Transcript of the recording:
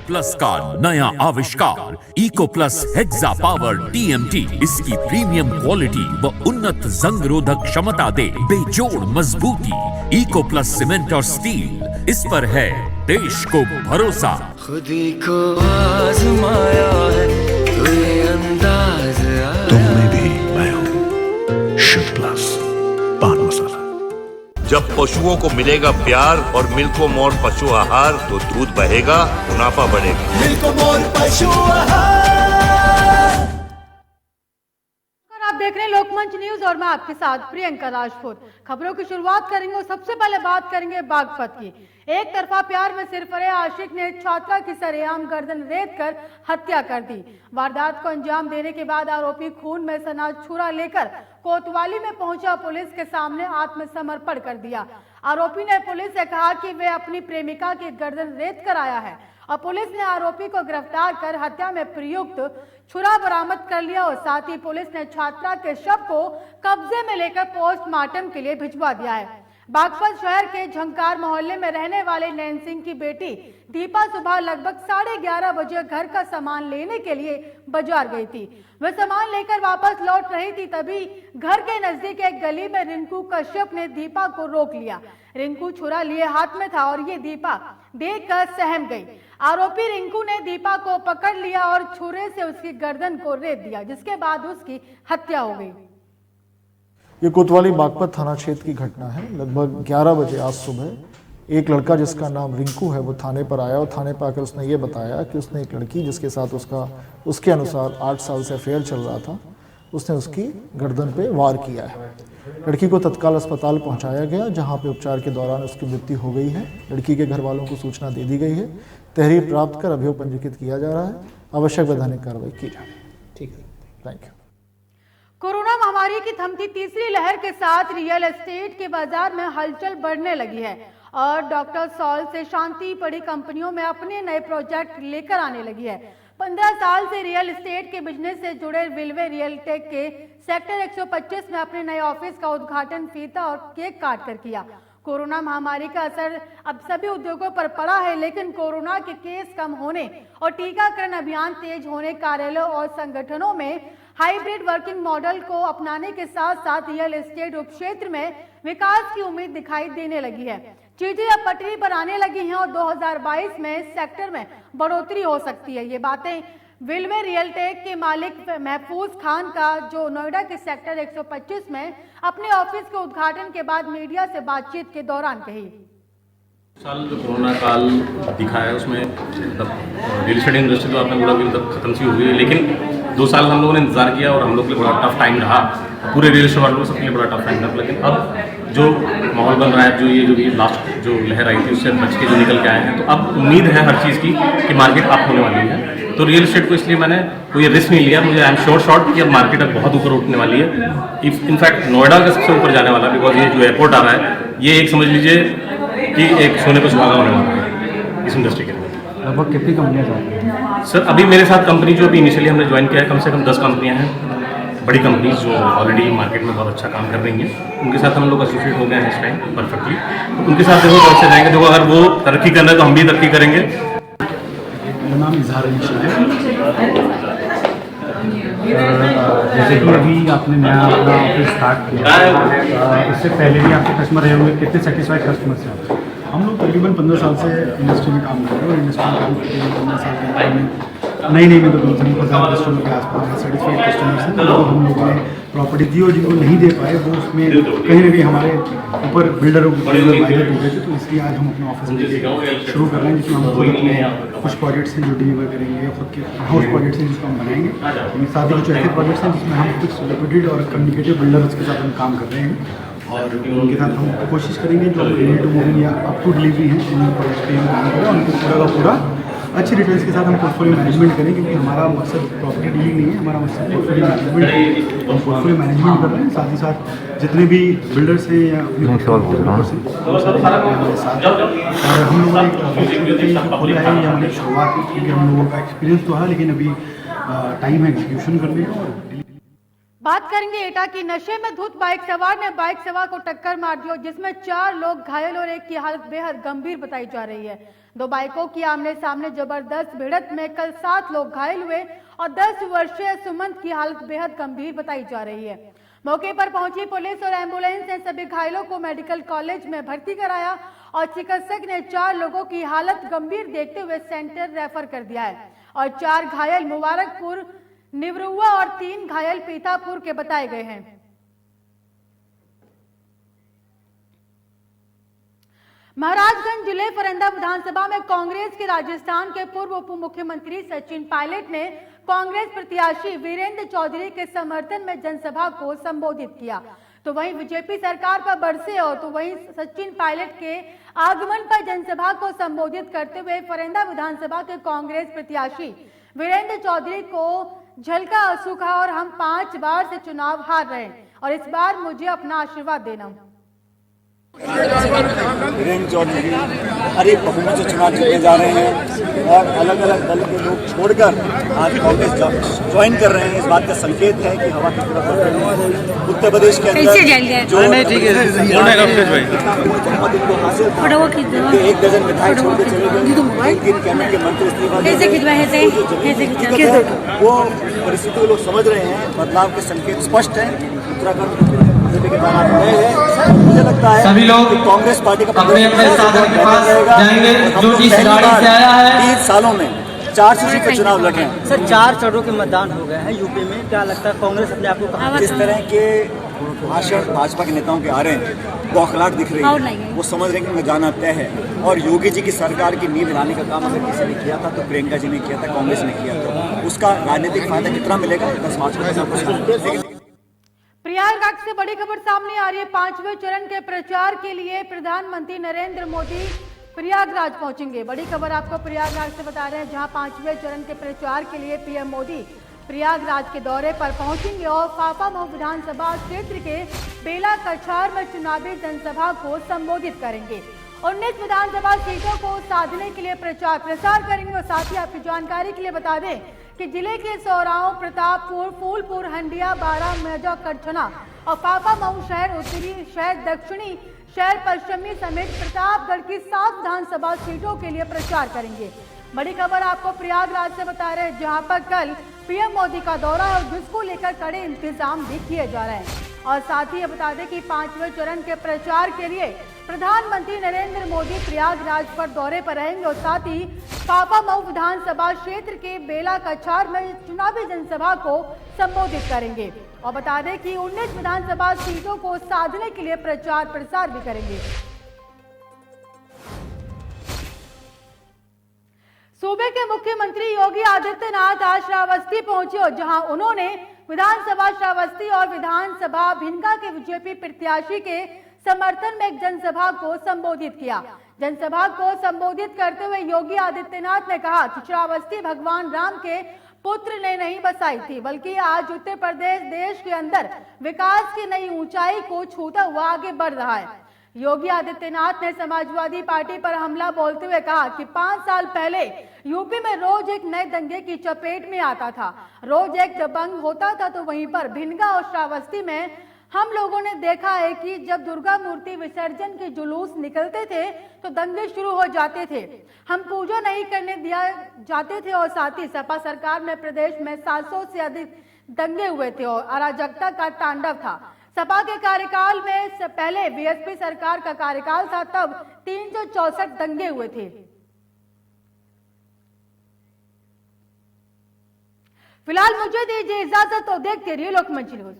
Plus का नया आविष्कार eco plus hexa power TMT। इसकी प्रीमियम क्वालिटी व उन्नत जंग रोधक क्षमता दे बेजोड़ मजबूती। इको प्लस सीमेंट और स्टील, इस पर है देश को भरोसा। खुदी को आजमाया है तो ये अंदाज आया। तुम में भी मैं हूं शिव प्लस पान मसाला। जब पशुओं को मिलेगा प्यार और मिल्को मोर पशु आहार तो दूध बहेगा, मुनाफा बढ़ेगा। मिल्को मोर पशु आहार। आप देख रहे हैं लोकमंच न्यूज और मैं आपके साथ प्रियंका राजपूत। खबरों की शुरुआत करेंगे और सबसे पहले बात करेंगे बागपत की। एक तरफा प्यार में सिरफरे आशिक ने छात्रा की सरेआम गर्दन रेत कर हत्या कर दी। वारदात को अंजाम देने के बाद आरोपी खून में सना छुरा लेकर कोतवाली में पहुंचा पुलिस के सामने आत्मसमर्पण कर दिया। आरोपी ने पुलिस से कहा कि वे अपनी प्रेमिका की गर्दन रेत कर आया है और पुलिस ने आरोपी को गिरफ्तार कर हत्या में प्रयुक्त छुरा बरामद कर लिया और साथ ही पुलिस ने छात्रा के शव को कब्जे में लेकर पोस्टमार्टम के लिए भिजवा दिया है। बागपत शहर के झंकार मोहल्ले में रहने वाले नैन सिंह की बेटी दीपा सुबह लगभग 11:30 बजे घर का सामान लेने के लिए बाजार गई थी। वह सामान लेकर वापस लौट रही थी, तभी घर के नजदीक एक गली में रिंकू कश्यप ने दीपा को रोक लिया। रिंकू छुरा लिए हाथ में था और ये दीपा देखकर सहम गई। आरोपी रिंकू ने दीपा को पकड़ लिया और छुरे से उसकी गर्दन को रेत दिया, जिसके बाद उसकी हत्या हो गई। ये कोतवाली बागपत थाना क्षेत्र की घटना है। लगभग 11 बजे आज सुबह एक लड़का जिसका नाम रिंकू है वो थाने पर आया और थाने पर आकर उसने ये बताया कि उसने एक लड़की जिसके साथ उसके अनुसार 8 साल से अफेयर चल रहा था, उसने उसकी गर्दन पे वार किया है। लड़की को तत्काल अस्पताल पहुंचाया गया, जहां पे उपचार के दौरान उसकी मृत्यु हो गई है। लड़की के घर वालों को सूचना दे दी गई है। तहरीर प्राप्त कर अभियोग पंजीकृत किया जा रहा है। आवश्यक वैधानिक कार्रवाई की जा रही है। ठीक है, थैंक यू। कोरोना महामारी की थमती तीसरी लहर के साथ रियल एस्टेट के बाजार में हलचल बढ़ने लगी है और डॉक्टर सॉल से शांति पड़ी कंपनियों में अपने नए प्रोजेक्ट लेकर आने लगी है। 15 साल से रियल एस्टेट के बिजनेस से जुड़े विलवे रियल टेक के सेक्टर 125 में अपने नए ऑफिस का उद्घाटन फीता और केक काट कर किया। कोरोना महामारी का असर अब सभी उद्योगों पर पड़ा है, लेकिन कोरोना के केस कम होने और टीकाकरण अभियान तेज होने, कार्यालयों और संगठनों में हाइब्रिड वर्किंग मॉडल को अपनाने के साथ साथ रियल एस्टेट उपक्षेत्र में विकास की उम्मीद दिखाई देने लगी है। चीजें अब पटरी पर आने लगी हैं और 2022 में सेक्टर में बढ़ोतरी हो सकती है। ये बातें विलवे रियल टेक के मालिक महफूज खान का जो नोएडा के सेक्टर 125 में अपने ऑफिस के उद्घाटन के बाद मीडिया से बातचीत के दौरान कही। साल जो कोरोना काल दिखा है उसमें मतलब रियल एस्टेट इंडस्ट्री तो आपने बोला कि मतलब खत्म सी हो गई है, लेकिन 2 साल हम लोगों ने इंतजार किया और हम लोग के लिए बड़ा टफ टाइम रहा। पूरे रियल एस्टेट वालों सबके लिए बड़ा टफ टाइम रहा। लेकिन अब जो माहौल बन रहा है, जो ये जो लास्ट जो लहर आई थी उससे बच के जो निकल के आए हैं, तो अब उम्मीद है हर चीज़ की कि मार्केट अप होने वाली है। तो रियल एस्टेट को इसलिए मैंने कोई रिस्क नहीं लिया। मुझे आई एम श्योर कि अब मार्केट अब बहुत ऊपर उठने वाली है। इनफैक्ट नोएडा का सबसे ऊपर जाने वाला है, बिकॉज ये जो एयरपोर्ट आ रहा है ये एक समझ लीजिए कि एक सोने पर सुहागा होने वाला है इस इंडस्ट्री के अंदर। लगभग कितनी कंपनियाँ चाहती हैं सर? अभी मेरे साथ कंपनी जो अभी इनिशियली हमने ज्वाइन किया है, कम से कम 10 कंपनियाँ हैं, बड़ी कंपनीज जो ऑलरेडी मार्केट में बहुत अच्छा काम कर रही हैं। उनके साथ हम लोग एसोसिएट हो गए हैं इस टाइम परफेक्टली। तो उनके साथ देखो कैसे जाएंगे। देखो अगर वो तरक्की कर रहे हैं तो हम भी तरक्की करेंगे। मेरा नाम इजहार अली शाह है। जैसे कि अभी आपने नया अपना ऑफिस स्टार्ट किया, इससे पहले भी आपके कस्टमर रहे होंगे, कितने सेटिस्फाइड कस्टमर्स हैं? हम लोग तकरीबन 15 साल से इंडस्ट्री में काम कर रहे हैं और इंडस्ट्री में काम करते हैं 15 साल के अंदर में नई में तो कम से कम 1000 कस्टमर के आसपास सेटिस्फाइड कस्टमर्स हैं। जो हम लोगों ने प्रॉपर्टी दी और जिनको नहीं दे पाए वो उसमें कहीं ना कहीं हमारे ऊपर बिल्डरों को वायलेट हो गए थे। तो इसलिए आज हम अपने ऑफिस में शुरू कर रहे हैं, जिसमें हम खुद अपने कुछ प्रोजेक्ट्स हैं जो डिलीवर करेंगे, खुद के हाउस प्रोजेक्ट्स हैं जिसको हम बनाएंगे। साथ ही कुछ ऐसे प्रोजेक्ट्स हैं जिसमें हम कुछ रेप्यूटेड और कम्युनिकेटिव बिल्डर्स के साथ हम काम कर रहे हैं और उनके साथ हम कोशिश करेंगे जो रेडी टू मूव या अप टू डिलीवरी हैं इन प्रोजेक्ट्स पे हम काम करें, उनको पूरा का पूरा अच्छी डिटेल्स के साथ हम पोर्टफोलियो मैनेजमेंट करें, क्योंकि हमारा मकसद प्रॉपर्टी डीलिंग नहीं है, हमारा मकसद पोर्टफोलियो मैनेजमेंट। हम पोर्टफोलियो मैनेजमेंट कर रहे हैं, साथ ही साथ जितने भी बिल्डर्स हैं या डेवलपर्स हैं वो सारे हमारे साथ। और हम लोगों ने खोला है या हमारी शुरुआत, क्योंकि हम लोगों का एक्सपीरियंस तो है लेकिन अभी टाइम है एग्जीक्यूशन करने का। बात करेंगे एटा की। नशे में धुत बाइक सवार ने बाइक सवार को टक्कर मार दी, जिसमें 4 लोग घायल और एक की हालत बेहद गंभीर बताई जा रही है। 2 बाइकों की आमने सामने जबरदस्त भिड़ंत में कल 7 लोग घायल हुए और 10 वर्षीय सुमंत की हालत बेहद गंभीर बताई जा रही है। मौके पर पहुंची पुलिस और एम्बुलेंस ने सभी घायलों को मेडिकल कॉलेज में भर्ती कराया और चिकित्सक ने 4 लोगों की हालत गंभीर देखते हुए सेंटर रेफर कर दिया है और 4 घायल मुबारकपुर, निवरुआ और 3 घायल पीतापुर के बताए गए हैं। महाराजगंज जिले फरंदा विधानसभा में कांग्रेस के राजस्थान के पूर्व उप मुख्यमंत्री सचिन पायलट ने कांग्रेस प्रत्याशी वीरेंद्र चौधरी के समर्थन में जनसभा को संबोधित किया। तो वहीं बीजेपी सरकार पर बरसे और तो वहीं सचिन पायलट के आगमन पर जनसभा को संबोधित करते हुए फरंदा विधानसभा के कांग्रेस प्रत्याशी वीरेंद्र चौधरी को झलका सूखा और हम 5 बार से चुनाव हार रहे हैं और इस बार मुझे अपना आशीर्वाद देना। वीरेंद्र चौधरी अरे बहुमत से चुनाव जीतने जा रहे हैं और अलग अलग दल के लोग छोड़कर आज कांग्रेस ज्वाइन कर रहे हैं। इस बात का संकेत है कि हवा की तरफ बढ़ रही है। उत्तर प्रदेश के अंदर जो हासिल था, 1 दर्जन विधायक छोड़ के चले गए, 3 कैबिनेट के मंत्री इस्तीफा दे गए। वो परिस्थिति को लोग समझ रहे हैं। बदलाव के संकेत स्पष्ट है। उत्तराखंड के बाहर गए हैं। मुझे लगता है सभी लोग कांग्रेस पार्टी का अपने साधन के पास जाएंगे जो इस गाड़ी से आया है। 3 सालों में 4 सीटों पर चुनाव लड़ रहे हैं सर। 4 चरणों के मतदान हो गए हैं यूपी में। क्या लगता है कांग्रेस अपने आप को कहां? जिस तरह के भाषण भाजपा के नेताओं के आ रहे हैं, बौखलाहट दिख रही है। वो समझ रहे हैं कि उनका जाना तय है और योगी जी की सरकार की नींव हिलाने का काम अगर किसी ने किया था तो प्रियंका जी ने किया था, कांग्रेस ने किया था। उसका राजनीतिक फायदा कितना मिलेगा 10 मार्च को। प्रयागराज से बड़ी खबर सामने आ रही है। 5वें चरण के प्रचार के लिए प्रधानमंत्री नरेंद्र मोदी प्रयागराज पहुंचेंगे। बड़ी खबर आपको प्रयागराज से बता रहे हैं, जहां 5वें चरण के प्रचार के लिए पीएम मोदी प्रयागराज के दौरे पर पहुंचेंगे और फाफामऊ विधानसभा क्षेत्र के बेला कछार में चुनावी जनसभा को संबोधित करेंगे। 19 विधानसभा सीटों को साधने के लिए प्रचार प्रसार करेंगे। और साथ ही आपकी जानकारी के लिए बता दें कि जिले के सौराओं, प्रतापपुर, फूलपुर, हंडिया, बारां, मेजा, कच्छना और फाफामऊ शहर, उत्तरी शहर, दक्षिणी शहर, पश्चिमी समेत प्रतापगढ़ की 7 विधानसभा सीटों के लिए प्रचार करेंगे। बड़ी खबर आपको प्रयागराज से बता रहे हैं, जहां पर कल पीएम मोदी का दौरा है और जिसको लेकर कड़े इंतजाम भी किए जा रहे हैं। और साथ ही बता दें कि 5वें चरण के प्रचार के लिए प्रधानमंत्री नरेंद्र मोदी प्रयागराज पर दौरे पर रहेंगे और साथ ही फाफामऊ विधानसभा क्षेत्र के बेला कछार में चुनावी जनसभा को संबोधित करेंगे। और बता दें कि 19 विधानसभा सीटों को साधने के लिए प्रचार प्रसार भी करेंगे। सूबे के मुख्यमंत्री योगी आदित्यनाथ आज श्रावस्ती पहुंचे और जहां उन्होंने विधानसभा श्रावस्ती और विधानसभा भिनगा के बीजेपी प्रत्याशी के समर्थन में एक जनसभा को संबोधित किया। जनसभा को संबोधित करते हुए योगी आदित्यनाथ ने कहा कि श्रावस्ती भगवान राम के पुत्र ने नहीं बसाई थी, बल्कि आज उत्तर प्रदेश देश के अंदर विकास की नई ऊंचाई को छूता हुआ आगे बढ़ रहा है। योगी आदित्यनाथ ने समाजवादी पार्टी पर हमला बोलते हुए कहा कि 5 साल पहले यूपी में रोज एक नए दंगे की चपेट में आता था, रोज एक दबंग होता था। तो वहीं पर भिनगा और श्रावस्ती में हम लोगों ने देखा है कि जब दुर्गा मूर्ति विसर्जन के जुलूस निकलते थे तो दंगे शुरू हो जाते थे, हम पूजा नहीं करने दिया जाते थे। और साथ ही सपा सरकार में प्रदेश में 700 से अधिक दंगे हुए थे और अराजकता का तांडव था। सपा के कार्यकाल में पहले बीएसपी सरकार का कार्यकाल था, तब 364 दंगे हुए थे। फिलहाल मुझे दीजिए इजाजत, तो देखते रहिए लोकमंच न्यूज।